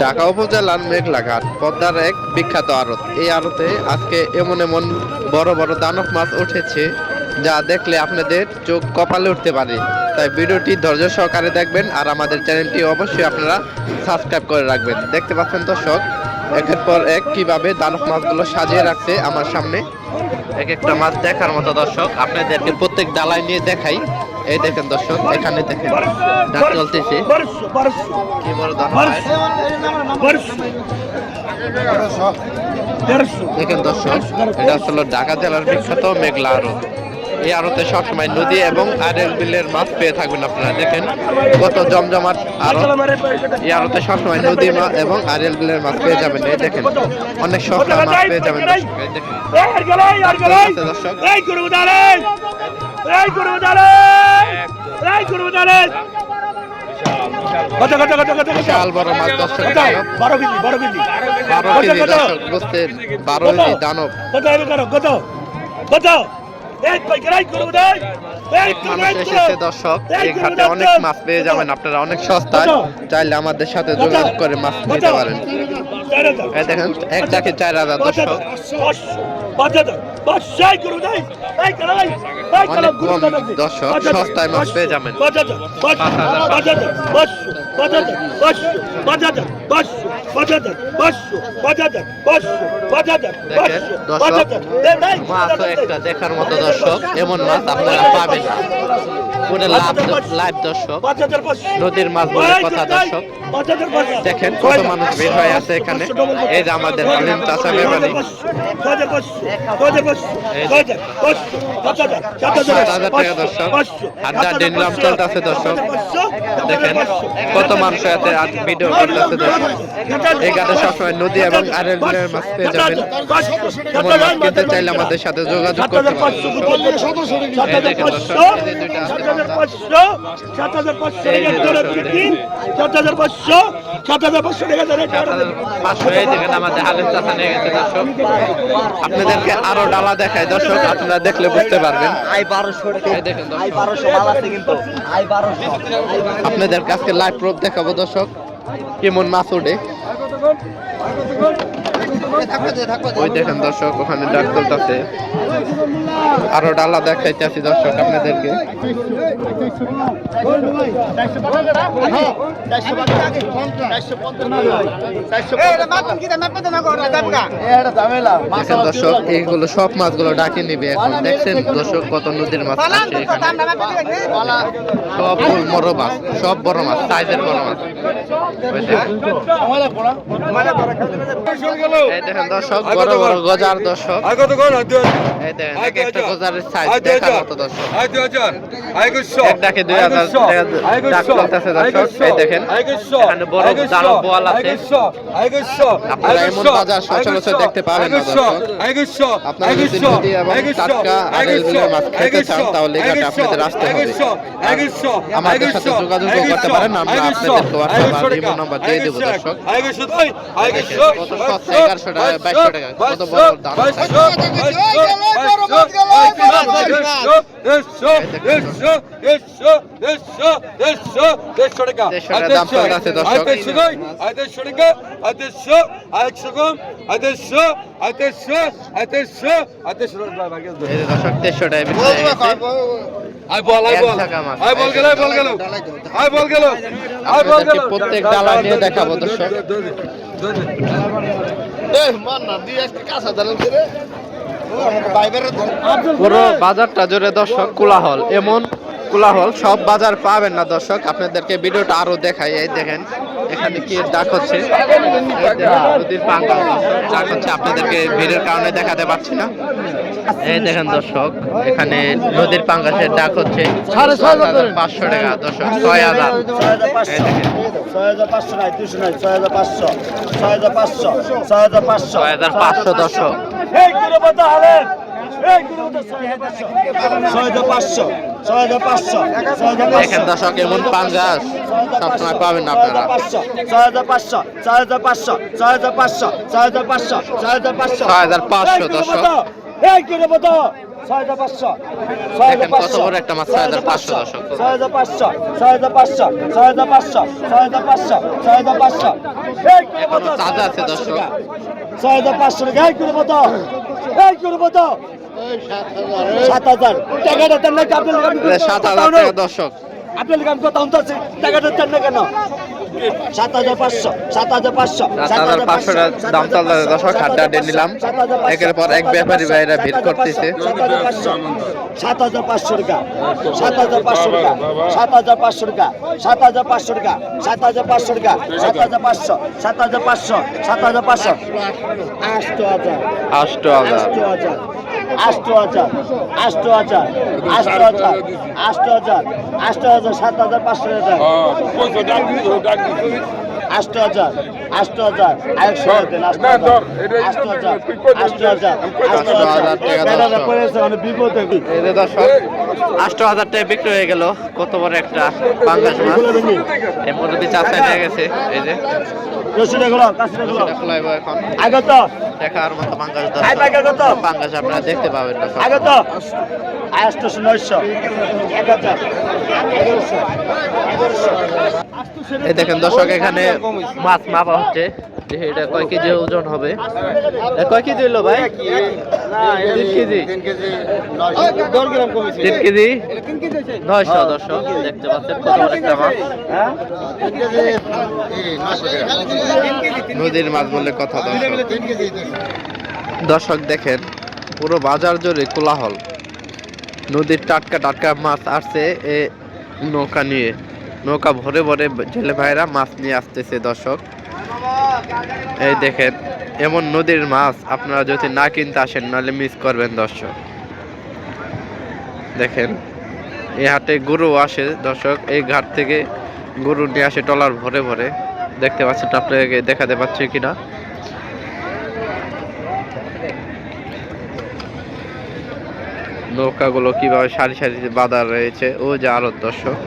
ঢাকা উপজেলার মেঘলাঘাট পদ্মার এক বিখ্যাত আড়ত। এই আড়তে আজকে এমন এমন বড় বড় দানব মাছ উঠেছে যা দেখলে আপনাদের চোখ কপালে উঠতে পারে। তাই ভিডিওটি ধৈর্য সহকারে দেখবেন আর আমাদের চ্যানেলটি অবশ্যই আপনারা সাবস্ক্রাইব করে রাখবেন। দেখতে পাচ্ছেন দর্শক একের পর এক কিভাবে দানব মাছগুলো সাজিয়ে রাখছে আমার সামনে। এক একটা মাছ দেখার মতো দর্শক, আপনাদেরকে প্রত্যেক ডালায় নিয়ে দেখাই। এই দেখেন দর্শক, এখানে দেখেন ডাক চলতেছে, কি বড় দানব। দেখেন দর্শক, এটা আসলে ঢাকা জেলার বিখ্যাত মেঘলা আড়ত। এই আড়তে সবসময় নদী এবং আড়েল বিলের মাছ পেয়ে থাকবেন আপনারা। দেখেন কত জমজমাট আড়ত। এই আড়তে সবসময় নদী মাছ এবং আড়েল বিলের মাছ পেয়ে যাবেন। এই দেখেন অনেক সস্তা মাছ পেয়ে যাবেন দর্শক। এই দেখেন বিশাল বড় মাছ দর্শক, 12 কেজি দর্শক, বুঝছেন 12 কেজি দানব। মানুষ এসেছে দর্শক, এই ঘাটে অনেক মাছ পেয়ে যাবেন আপনারা অনেক সস্তায়। চাইলে আমাদের সাথে যোগাযোগ করে মাছ নিতে পারেন। এই দেখেন এক ডাকে 4000 দর্শক, অনেক কম দর্শক, সস্তায় মাছ পেয়ে যাবেন। 5000 মাছও একটা দেখার মতো দর্শক, এমন মাছ আপনারা পাবেন না। পুরো লাইভ দর্শক, নদীর মাছ বলে কথা দর্শক। দেখেন কত মানুষ বের হয়ে আছে এখানে। এই যে আমাদের হালিম চাচা ব্যাপারী, 7000 টাকা দর্শক, হাজার ডিনলাম চলতেছে দর্শক। দেখেন কত মানুষ এতে আজ ভিডিও করতেছে দর্শক। এই ঘাটে সবসময় নদী এবং আড়েল বিলের মাছ পেয়ে যাবেন। এমন মাছ কিনতে চাইলে আমাদের সাথে যোগাযোগ করতে পারেন। এই দেখেন দর্শক, এই যে দুইটা আছে আপনাদেরকে আরো ডালা দেখায় দর্শক, আপনারা দেখলে বুঝতে পারবেন। আপনাদের কাছে লাইভ প্রুফ দেখাবো দর্শক কেমন মাছ ওঠে। ওই দেখেন দর্শক, ওখানে ডাক চলতেছে। আরো ডালা দেখাইতেছি দর্শক আপনাদেরকে। দেখেন দর্শক, এইগুলো সব মাছগুলো ডাকে নিবে এখন। দেখছেন দর্শক কত নদীর মাছ আছে এখানে, সব বড় মাছ, সব বড় মাছ, সাইজের বড় মাছ। এই দেখেন দর্শক বড় বড় গজার দর্শক। এই দেখেন এক একটা গজারের সাইজ দেখার মতো দর্শক। এক ডাকে 2000 ডাক চলতেছে দর্শক। এই দেখেন এখানে বড় দানব বোয়াল আছে। আপনারা এমন বাজার সচরাচর দেখতে পাবেন না দর্শক। আপনারা যদি নদী এবং টাটকা আড়েল বিলের মাছ খেতে চান তাহলে এই ঘাটে আপনাদের আসতে হবে। আমাদের সাথে যোগাযোগ করতে পারেন, আমরা আপনাদেরকে হোয়াটসঅ্যাপ আর ইমো নাম্বার দিয়ে দেব দর্শক। কত সস্তা, 1100 টাকা 2200 টাকা, কত বড় দাম। প্রত্যেক ডালা নিয়ে দেখাবো দর্শক। পুরো বাজারটা জুড়ে দর্শক কোলাহল, এমন কোলাহল সব বাজার পাবেন না দর্শক। আপনাদেরকে ভিডিওটা আরো দেখাই। এই দেখেন এখানে কি ডাক হচ্ছে, নদীর পাঙ্গা ডাক হচ্ছে, আপনাদেরকে ভিড়ের কারণে দেখাতে পারছি না। এই দেখেন দর্শক, এখানে নদীর পাঙ্গাসের ডাক হচ্ছে 6500 টাকা দর্শক, 6000। এই দেখেন 6500 দর্শক। দেখেন দর্শক এমন পাঙ্গাস সবসময় পাবেন না আপনারা। 6500 দর্শক। 6500 দেখেন কত বড় একটা মাছ 6500 দর্শক 6500 6500 6500 6500 6500 এখনো তাজা আছে দর্শক 6500 টাকা করে কত এই করে কত 7000 টাকাটা দেন না আপনার 7000 টাকা দর্শক আপনার কাম কত আছে টাকাটা দেন না কেন 7500 7500 7500 দাম চলছে দর্শক হাড্ডা নিলাম একের পর এক ব্যাপারী ভাইরা ভিড় করতেছে 7500 টাকা 7500 টাকা 7500 টাকা 7500 টাকা 7500 টাকা 7500 7500 7500 8000 8000 টাকা বিক্রি হয়ে গেল। কত বড় একটা পাঙ্গাস মাছ এই মুরব্বি চাষায় নিয়ে গেছে। এই যে এখন দেখার মতো পাঙ্গাস পাঙ্গাস আপনারা দেখতে পাবেন না। এই দেখেন দর্শক এখানে মাছ মাপা হচ্ছে যে এটা কয় কেজি ওজন হবে। কয় কেজি হইলো ভাই? 3 কেজি 3 কেজি 900 দর্শক দেখতে পাচ্ছেন কত বড় একটা মাছ। নদীর মাছ বলে কথা দর্শক দেখেন পুরো বাজার জুড়ে কোলাহল। নদীর টাটকা টাটকা মাছ আসছে এ নৌকা নিয়ে, নৌকা ভরে ভরে জেলে ভাইরা মাছ নিয়ে আসতেছে দর্শক। এই দেখেন এমন নদীর মাছ আপনারা যদি না কিনতে আসেন নাহলে মিস করবেন দর্শক। দেখেন এই হাটে গরু আসে দর্শক, এই ঘাট থেকে গরু নিয়ে আসে ট্রলার ভরে ভরে। দেখতে পাচ্ছেন আপনাকে দেখাতে পাচ্ছি কিনা। নৌকাগুলো কিভাবে সারি সারি বাঁধা রয়েছে ও যে আরো দর্শক।